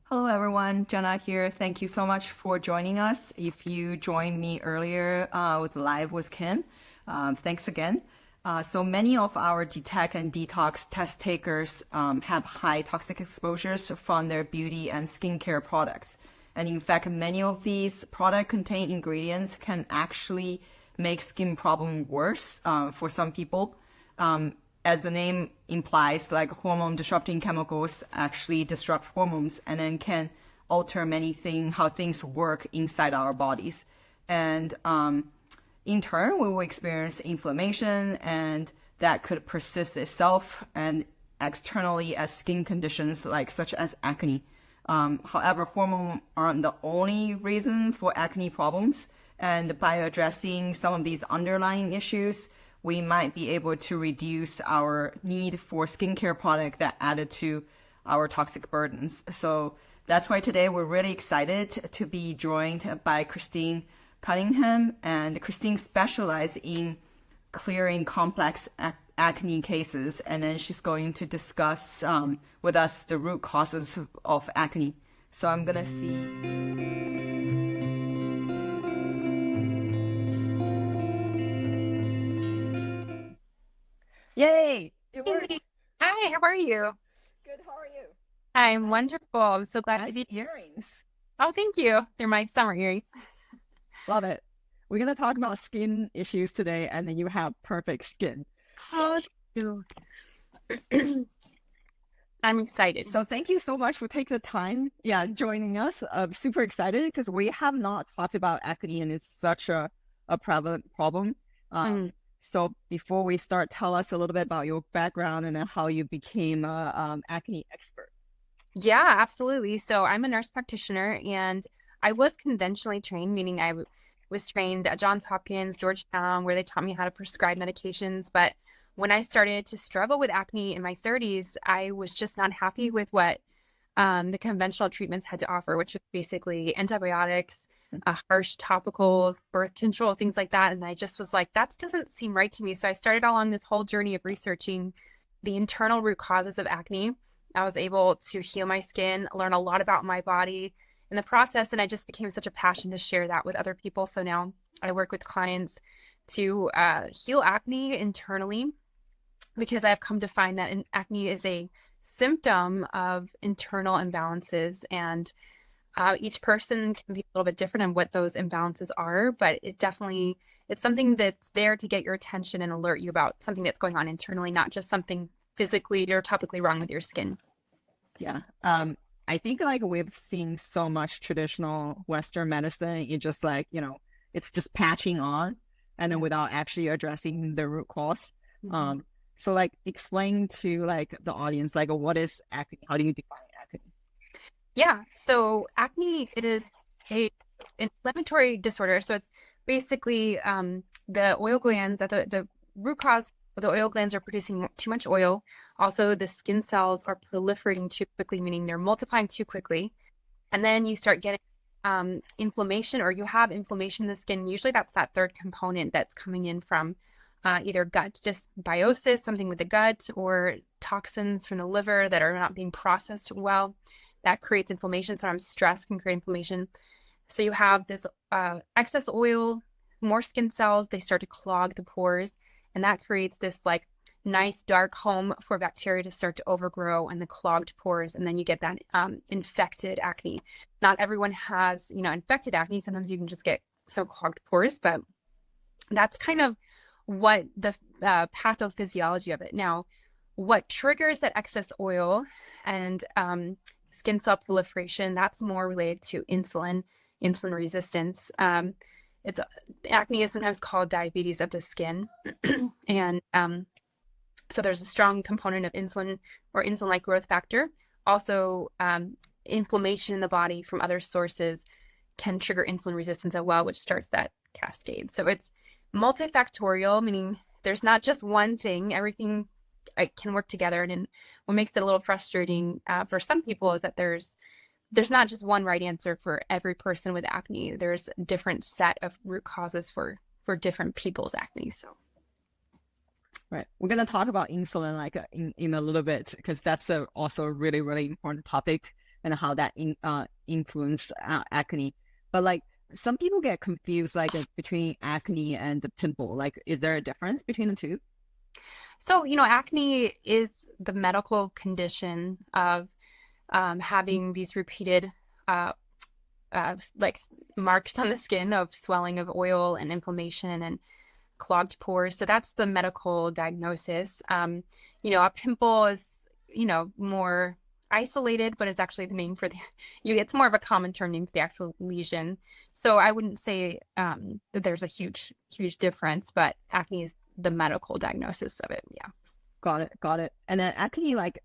Hello, everyone. Jenna here. Thank you so much for joining us. If you joined me earlier with live with Kim, thanks again. So many of our Detect and Detox test takers have high toxic exposures from their beauty and skincare products. And in fact, many of these product contain ingredients can actually make skin problem worse for some people. As the name implies, like hormone disrupting chemicals actually disrupt hormones and then can alter how things work inside our bodies. And in turn, we will experience inflammation and that could persist itself and externally as skin conditions like such as acne. However, hormones aren't the only reason for acne problems. And by addressing some of these underlying issues, we might be able to reduce our need for skincare product that added to our toxic burdens. So that's why today we're really excited to be joined by Kristin Cunningham. And Kristin specializes in clearing complex acne cases. And then she's going to discuss with us the root causes of acne. So I'm going to see. Yay! It worked. Hey. Hi, how are you? Good. How are you? I'm wonderful. I'm so glad to Nice be. earrings. Oh, thank you. They're my summer earrings. Love it. We're going to talk about skin issues today, and then you have perfect skin. Oh, thank you. I'm excited. So thank you so much for taking the time, joining us. I'm super excited because we have not talked about acne, and it's such a prevalent problem. Mm. So before we start, tell us a little bit about your background and then how you became a acne expert. Yeah, absolutely. So I'm a nurse practitioner and I was conventionally trained, meaning I was trained at Johns Hopkins, Georgetown, where they taught me how to prescribe medications. But when I started to struggle with acne in my 30s, I was just not happy with what the conventional treatments had to offer, which was basically antibiotics, harsh topicals, birth control, things like that. And I just was like, that doesn't seem right to me. So I started all on this whole journey of researching the internal root causes of acne. I was able to heal my skin, learn a lot about my body in the process, and I just became such a passion to share that with other people. So now I work with clients to heal acne internally because I've come to find that acne is a symptom of internal imbalances, and each person can be a little bit different in what those imbalances are, but it's something that's there to get your attention and alert you about something that's going on internally, not just something physically or topically wrong with your skin. Yeah. I think like we've seen so much traditional Western medicine, it just like, it's just patching on and then without actually addressing the root cause. Mm-hmm. So like explain to like the audience, like what is acne? How do you define acne? Yeah. So acne, it is a inflammatory disorder. So it's basically the oil glands that the root cause of the oil glands are producing too much oil. Also, the skin cells are proliferating too quickly, meaning they're multiplying too quickly. And then you start getting inflammation, or you have inflammation in the skin. Usually that's that third component that's coming in from either gut dysbiosis, something with the gut, or toxins from the liver that are not being processed well. That creates inflammation. Sometimes stress can create inflammation. So you have this excess oil, more skin cells, they start to clog the pores, and that creates this like nice dark home for bacteria to start to overgrow and the clogged pores, and then you get that infected acne. Not everyone has, infected acne. Sometimes you can just get some clogged pores, but that's kind of what the pathophysiology of it. Now, what triggers that excess oil and skin cell proliferation, that's more related to insulin resistance. It's acne is sometimes called diabetes of the skin, and so there's a strong component of insulin or insulin-like growth factor. Also, inflammation in the body from other sources can trigger insulin resistance as well, which starts that cascade. So it's multifactorial, meaning there's not just one thing. Everything can work together. And what makes it a little frustrating for some people is that there's not just one right answer for every person with acne. There's a different set of root causes for different people's acne. So Right. We're going to talk about insulin like in a little bit because that's also a really, really important topic. and how that influence acne. But like some people get confused like between acne and the pimple. Like, is there a difference between the two? So, acne is the medical condition of having these repeated like marks on the skin of swelling of oil and inflammation and clogged pores. So that's the medical diagnosis. A pimple is, more isolated, but it's actually the name for it's more of a common term name for the actual lesion. So I wouldn't say that there's a huge difference, but acne is the medical diagnosis of it. Yeah. Got it. And then acne like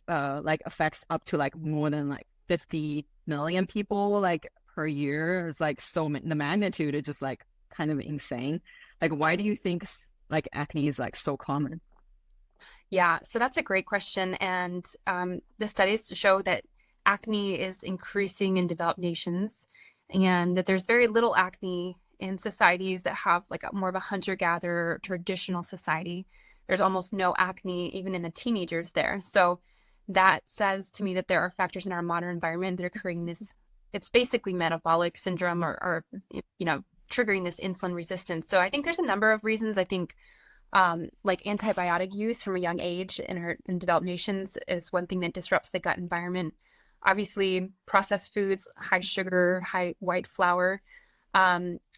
like affects up to like more than like 50 million people like per year. It's like the magnitude is just like kind of insane. Like, why do you think like acne is like so common? Yeah, so that's a great question. And the studies show that acne is increasing in developed nations, and that there's very little acne in societies that have like more of a hunter-gatherer traditional society. There's almost no acne even in the teenagers there. So that says to me that there are factors in our modern environment that are creating this. It's basically metabolic syndrome or triggering this insulin resistance. So I think there's a number of reasons. I think like antibiotic use from a young age in developed nations is one thing that disrupts the gut environment. Obviously, processed foods, high sugar, high white flour.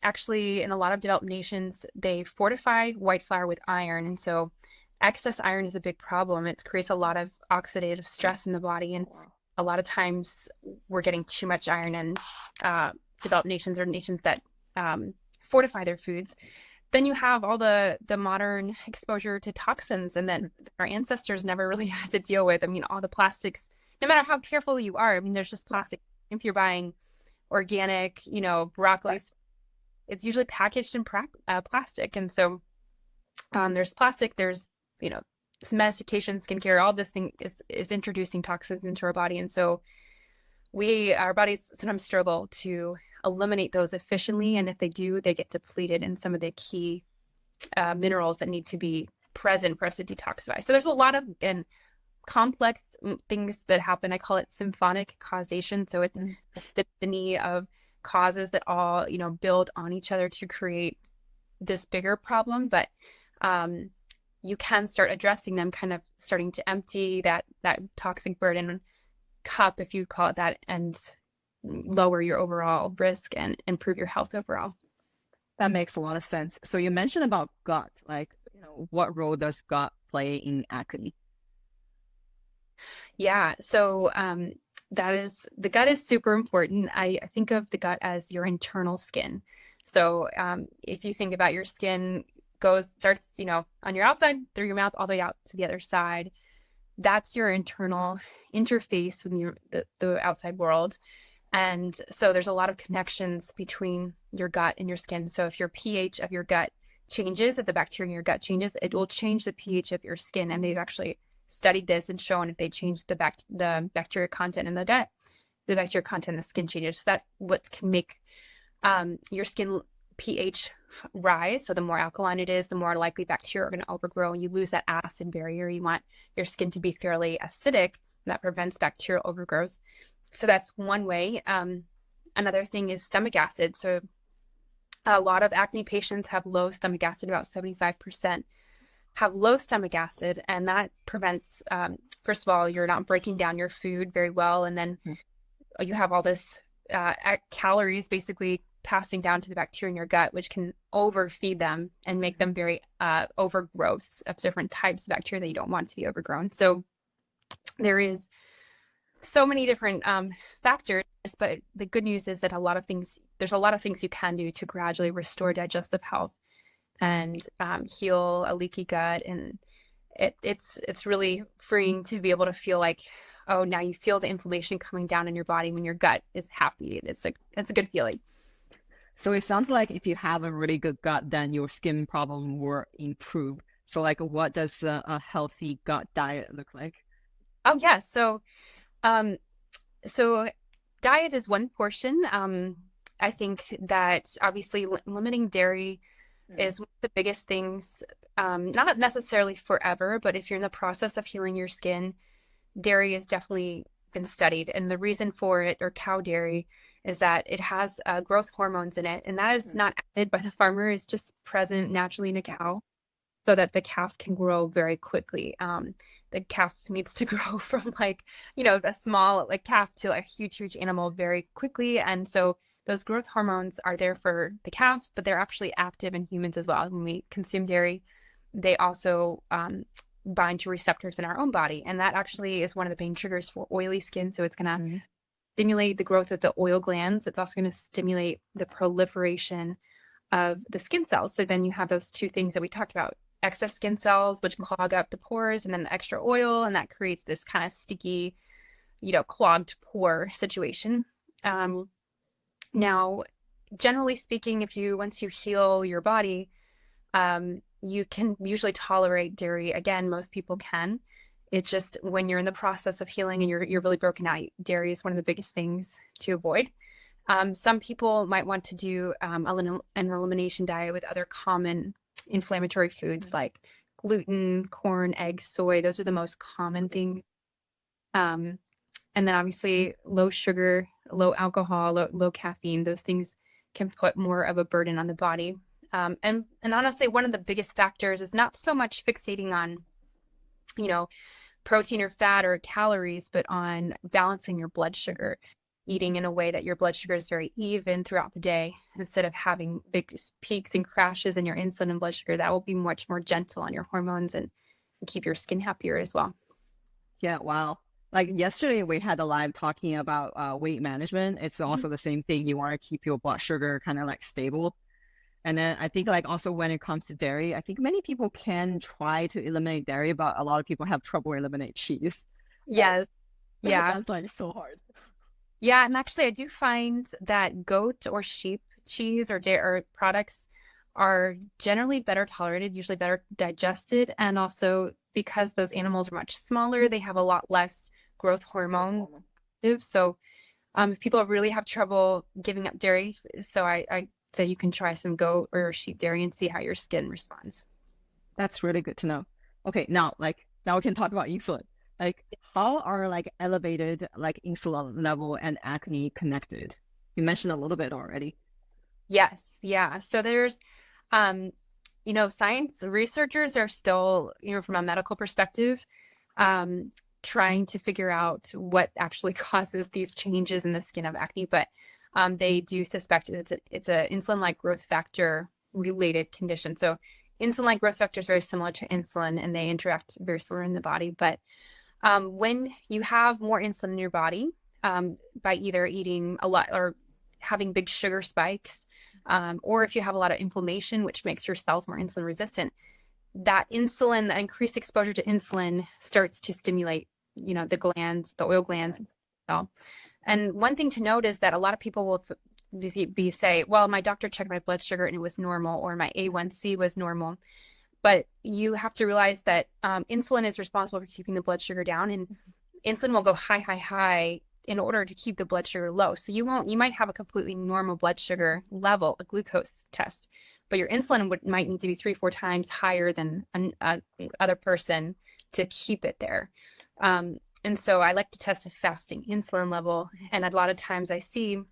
Actually, in a lot of developed nations, they fortify white flour with iron. And so excess iron is a big problem. It creates a lot of oxidative stress in the body. And a lot of times we're getting too much iron in developed nations or nations that fortify their foods. Then you have all the modern exposure to toxins, and that our ancestors never really had to deal with. I mean, all the plastics, no matter how careful you are, I mean, there's just plastic. If you're buying organic, broccoli, it's usually packaged in plastic. And so there's plastic, there's, medication, skincare, all this thing is introducing toxins into our body. And so our bodies sometimes struggle to eliminate those efficiently. And if they do, they get depleted in some of the key minerals that need to be present for us to detoxify. So there's a lot of complex things that happen. I call it symphonic causation. So it's the symphony of causes that all, build on each other to create this bigger problem. But you can start addressing them, kind of starting to empty that toxic burden cup, if you call it that, and lower your overall risk and improve your health overall. That makes a lot of sense. So you mentioned about gut, like, what role does gut play in acne? Yeah. So the gut is super important. I think of the gut as your internal skin. So if you think about your skin starts, on your outside through your mouth all the way out to the other side, that's your internal interface with the outside world. And so there's a lot of connections between your gut and your skin. So if your pH of your gut changes, if the bacteria in your gut changes, it will change the pH of your skin. And they've actually studied this and shown if they change the bacteria content in the gut, the bacteria content in the skin changes. So that's what can make your skin pH rise. So the more alkaline it is, the more likely bacteria are going to overgrow, and you lose that acid barrier. You want your skin to be fairly acidic. That prevents bacterial overgrowth. So that's one way. Another thing is stomach acid. So a lot of acne patients have low stomach acid. About 75% have low stomach acid, and that prevents, first of all, you're not breaking down your food very well, and then you have all this calories basically passing down to the bacteria in your gut, which can overfeed them and make them very overgrowth of different types of bacteria that you don't want to be overgrown. So there is so many different factors, but the good news is that there's a lot of things you can do to gradually restore digestive health and heal a leaky gut. And it's really freeing to be able to feel like, oh, now you feel the inflammation coming down in your body when your gut is happy. It's a good feeling. So it sounds like if you have a really good gut, then your skin problem will improve. So like, what does a healthy gut diet look like? Oh yeah. So diet is one portion. I think that obviously limiting dairy is one of the biggest things, not necessarily forever, but if you're in the process of healing your skin, dairy is definitely been studied. And the reason for it, or cow dairy, is that it has growth hormones in it. And that is not added by the farmer, it's just present naturally in a cow so that the calf can grow very quickly. The calf needs to grow from like, a small like calf to a huge, huge animal very quickly. And so those growth hormones are there for the calf, but they're actually active in humans as well. When we consume dairy, they also bind to receptors in our own body. And that actually is one of the main triggers for oily skin. So it's going to stimulate the growth of the oil glands. It's also going to stimulate the proliferation of the skin cells. So then you have those two things that we talked about, excess skin cells, which clog up the pores, and then the extra oil. And that creates this kind of sticky, clogged pore situation. Now, generally speaking, once you heal your body, you can usually tolerate dairy. Again, most people can. It's just when you're in the process of healing and you're really broken out, dairy is one of the biggest things to avoid. Some people might want to do an elimination diet with other common inflammatory foods like gluten, corn, eggs, soy. Those are the most common things. And then obviously low sugar, low alcohol, low caffeine, those things can put more of a burden on the body. And honestly, one of the biggest factors is not so much fixating on, protein or fat or calories, but on balancing your blood sugar, eating in a way that your blood sugar is very even throughout the day, instead of having big peaks and crashes in your insulin and blood sugar. That will be much more gentle on your hormones and keep your skin happier as well. Yeah, wow. Like yesterday, we had a live talking about weight management. It's also the same thing. You want to keep your blood sugar kind of like stable. And then I think like also when it comes to dairy, I think many people can try to eliminate dairy, but a lot of people have trouble eliminate cheese. Yes. Yeah. That's like so hard. Yeah. And actually, I do find that goat or sheep cheese or dairy products are generally better tolerated, usually better digested. And also because those animals are much smaller, they have a lot less growth hormone. So if people really have trouble giving up dairy, so I say you can try some goat or sheep dairy and see how your skin responds. That's really good to know. Okay, now we can talk about insulin. Like, how are like elevated like insulin level and acne connected? You mentioned a little bit already. Yes, yeah. So there's, science researchers are still, from a medical perspective, trying to figure out what actually causes these changes in the skin of acne, but they do suspect it's a insulin-like growth factor related condition. So insulin-like growth factor is very similar to insulin, and they interact very similar in the body. But when you have more insulin in your body, by either eating a lot or having big sugar spikes, or if you have a lot of inflammation, which makes your cells more insulin resistant, that insulin, the increased exposure to insulin starts to stimulate, the glands, the oil glands. And one thing to note is that a lot of people will say, well, my doctor checked my blood sugar and it was normal, or my A1C was normal. But you have to realize that insulin is responsible for keeping the blood sugar down, and insulin will go high in order to keep the blood sugar low. So you might have a completely normal blood sugar level, a glucose test, but your insulin might need to be 3-4 times higher than other person to keep it there. And so I like to test a fasting insulin level. And a lot of times I see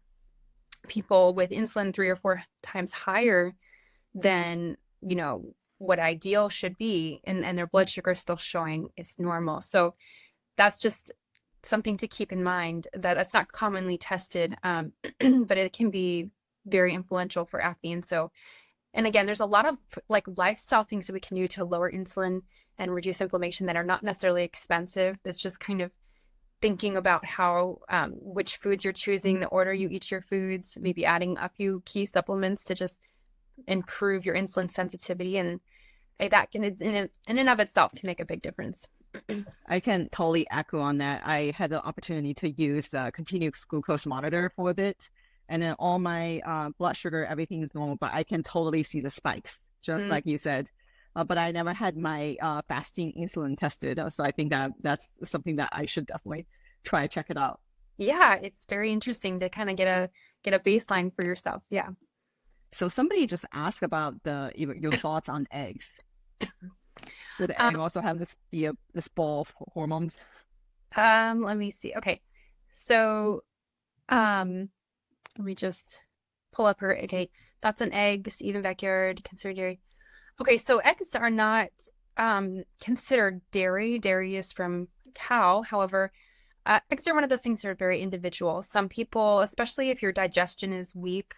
people with insulin 3 or 4 times higher than, what ideal should be. And their blood sugar is still showing it's normal. So that's just something to keep in mind, that's not commonly tested, but it can be very influential for acne. And again, there's a lot of like lifestyle things that we can do to lower insulin and reduce inflammation that are not necessarily expensive. That's just kind of thinking about how, which foods you're choosing, the order you eat your foods, maybe adding a few key supplements to just improve your insulin sensitivity. And that can, in and of itself, can make a big difference. I can totally echo on that. I had the opportunity to use a continuous glucose monitor for a bit, and then all my blood sugar, everything is normal, but I can totally see the spikes, just like you said. But I never had my fasting insulin tested, so I think that's something that I should definitely try check it out. Yeah, it's very interesting to kind of get a baseline for yourself. Yeah. So somebody just asked about your thoughts on eggs. Would egg also have this ball of hormones? Let me see. Okay. So, let me just pull up her. Okay, thoughts on eggs, even backyard, considered dairy. Okay, so eggs are not considered dairy. Dairy is from cow. However, eggs are one of those things that are very individual. Some people, especially if your digestion is weak,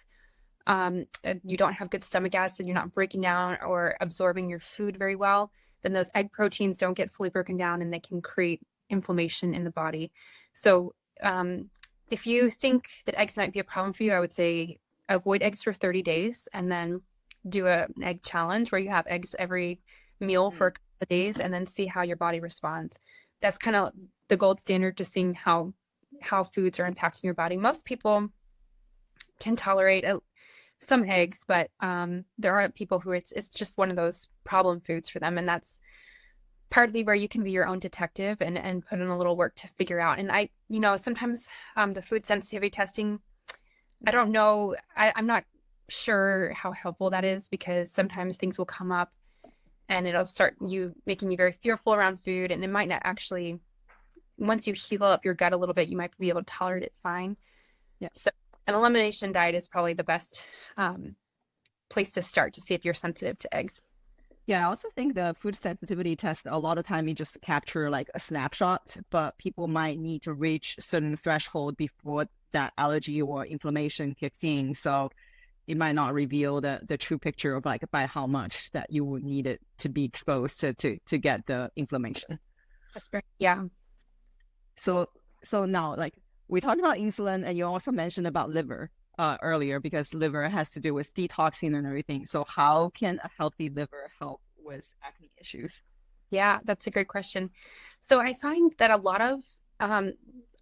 you don't have good stomach acid, you're not breaking down or absorbing your food very well, then those egg proteins don't get fully broken down and they can create inflammation in the body. So if you think that eggs might be a problem for you, I would say avoid eggs for 30 days and then do an egg challenge where you have eggs every meal for a couple of days and then see how your body responds. That's kind of the gold standard to seeing how foods are impacting your body. Most people can tolerate some eggs, but there are people who it's just one of those problem foods for them, and that's partly where you can be your own detective and put in a little work to figure out. And sometimes the food sensitivity testing, I don't know, I'm not sure how helpful that is, because sometimes things will come up and it'll start making you very fearful around food, and it might not actually, once you heal up your gut a little bit, you might be able to tolerate it fine. Yeah. So an elimination diet is probably the best place to start to see if you're sensitive to eggs. Yeah, I also think the food sensitivity test, a lot of time you just capture like a snapshot, but people might need to reach a certain threshold before that allergy or inflammation kicks in. So it might not reveal the true picture of like by how much that you would need it to be exposed to get the inflammation. Yeah. So now, like, we talked about insulin, and you also mentioned about liver earlier, because liver has to do with detoxing and everything. So how can a healthy liver help with acne issues? Yeah, that's a great question. So I find that a lot of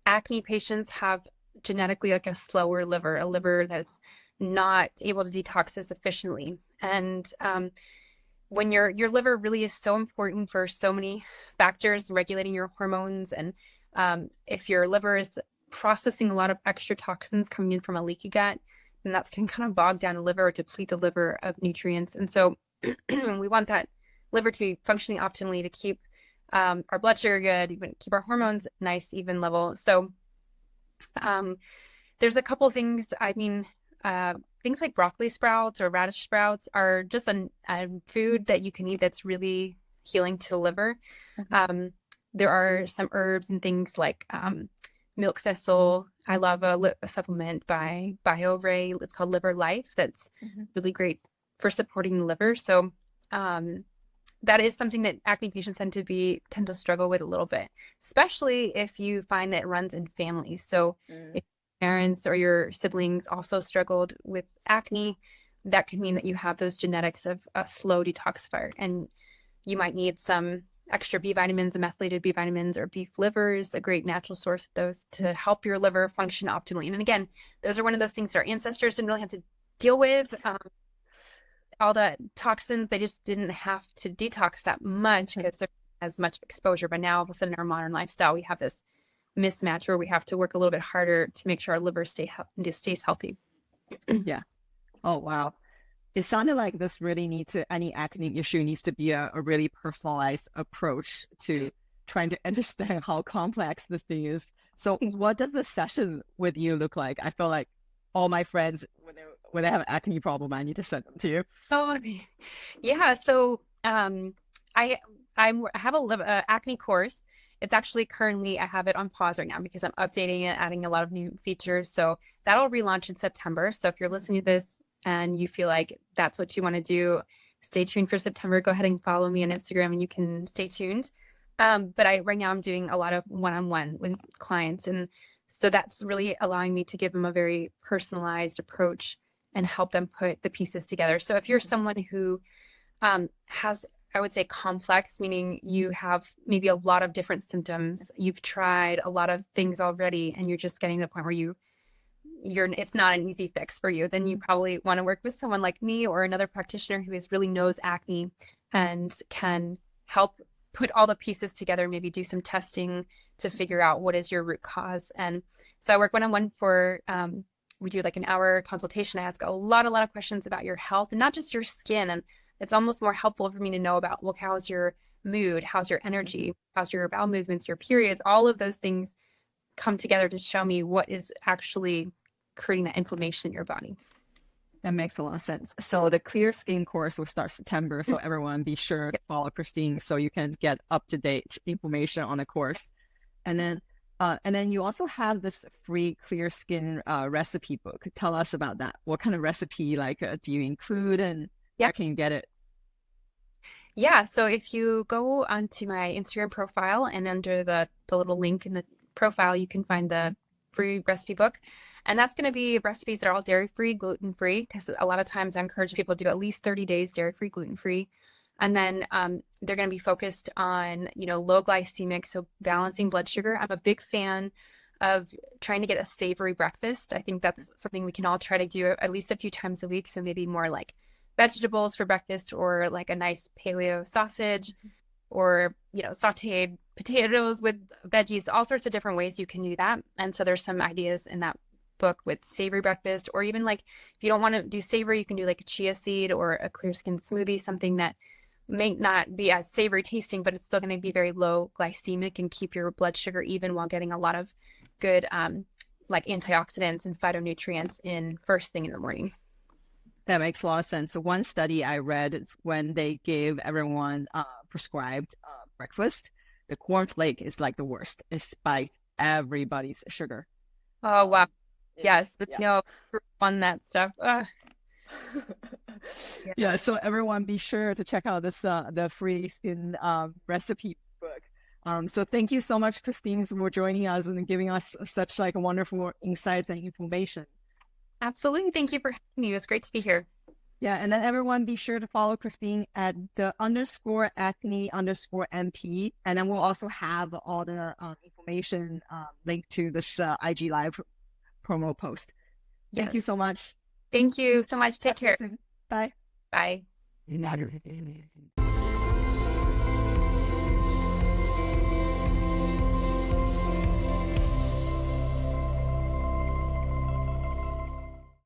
acne patients have genetically like a slower liver, a liver that's not able to detox as efficiently. And when your liver really is so important for so many factors, regulating your hormones, and if your liver is processing a lot of extra toxins coming in from a leaky gut, then that's can kind of bog down the liver or deplete the liver of nutrients. And so we want that liver to be functioning optimally to keep our blood sugar good, even keep our hormones nice, even level. So there's a couple things. I mean, things like broccoli sprouts or radish sprouts are just a food that you can eat that's really healing to the liver. There are some herbs and things like milk thistle. I love a supplement by BioRay. It's called Liver Life. That's really great for supporting the liver. So that is something that acne patients tend to struggle with a little bit, especially if you find that it runs in families. So if parents or your siblings also struggled with acne, that could mean that you have those genetics of a slow detoxifier, and you might need some extra B vitamins and methylated B vitamins, or beef liver is a great natural source of those to help your liver function optimally. And again, those are one of those things that our ancestors didn't really have to deal with. All the toxins, they just didn't have to detox that much because there wasn't as much exposure. But now all of a sudden in our modern lifestyle, we have this mismatch where we have to work a little bit harder to make sure our liver stays healthy. Yeah. Oh, wow. It sounded like any acne issue needs to be a really personalized approach to trying to understand how complex the thing is. So what does the session with you look like? I feel like all my friends, when they have an acne problem, I need to send them to you. Oh, yeah. So I have a acne course. It's actually currently, I have it on pause right now because I'm updating it, adding a lot of new features. So that'll relaunch in September. So if you're listening to this and you feel like that's what you want to do, stay tuned for September. Go ahead and follow me on Instagram and you can stay tuned. But right now I'm doing a lot of one-on-one with clients. And so that's really allowing me to give them a very personalized approach and help them put the pieces together. So if you're someone who has, I would say, complex, meaning you have maybe a lot of different symptoms, you've tried a lot of things already, and you're just getting to the point where it's not an easy fix for you, then you probably want to work with someone like me or another practitioner who really knows acne and can help put all the pieces together, maybe do some testing to figure out what is your root cause. And so I work one-on-one for, we do like an hour consultation. I ask a lot of questions about your health and not just your skin. And it's almost more helpful for me to know about, well, how's your mood? How's your energy? How's your bowel movements, your periods? All of those things come together to show me what is actually creating that inflammation in your body. That makes a lot of sense. So the Clear Skin course will start September. So everyone be sure to follow Kristin so you can get up-to-date information on the course. And then you also have this free Clear Skin recipe book. Tell us about that. What kind of recipe do you include, and where can you get it? Yeah, so if you go onto my Instagram profile and under the little link in the profile, you can find the free recipe book. And that's going to be recipes that are all dairy-free, gluten-free, because a lot of times I encourage people to do at least 30 days dairy-free, gluten-free. And then they're going to be focused on, low glycemic, so balancing blood sugar. I'm a big fan of trying to get a savory breakfast. I think that's something we can all try to do at least a few times a week. So maybe more like vegetables for breakfast, or like a nice paleo sausage, or, sauteed potatoes with veggies, all sorts of different ways you can do that. And so there's some ideas in that book with savory breakfast, or even like if you don't want to do savory, you can do like a chia seed or a clear skin smoothie, something that may not be as savory tasting, but it's still going to be very low glycemic and keep your blood sugar even while getting a lot of good like antioxidants and phytonutrients in first thing in the morning. That makes a lot of sense. So one study I read is when they gave everyone prescribed breakfast, the cornflake is like the worst. It spiked everybody's sugar. Oh, wow. Yes, on that stuff. Yeah, so everyone be sure to check out this the free skin recipe book. So thank you so much, Kristin, for joining us and giving us such like wonderful insights and information. Absolutely. Thank you for having me. It was great to be here. Yeah, and then everyone be sure to follow Kristin at the _acne_MP. And then we'll also have all the information linked to this IG Live promo post. Thank you so much. Thank you so much. Take care. Bye. Bye.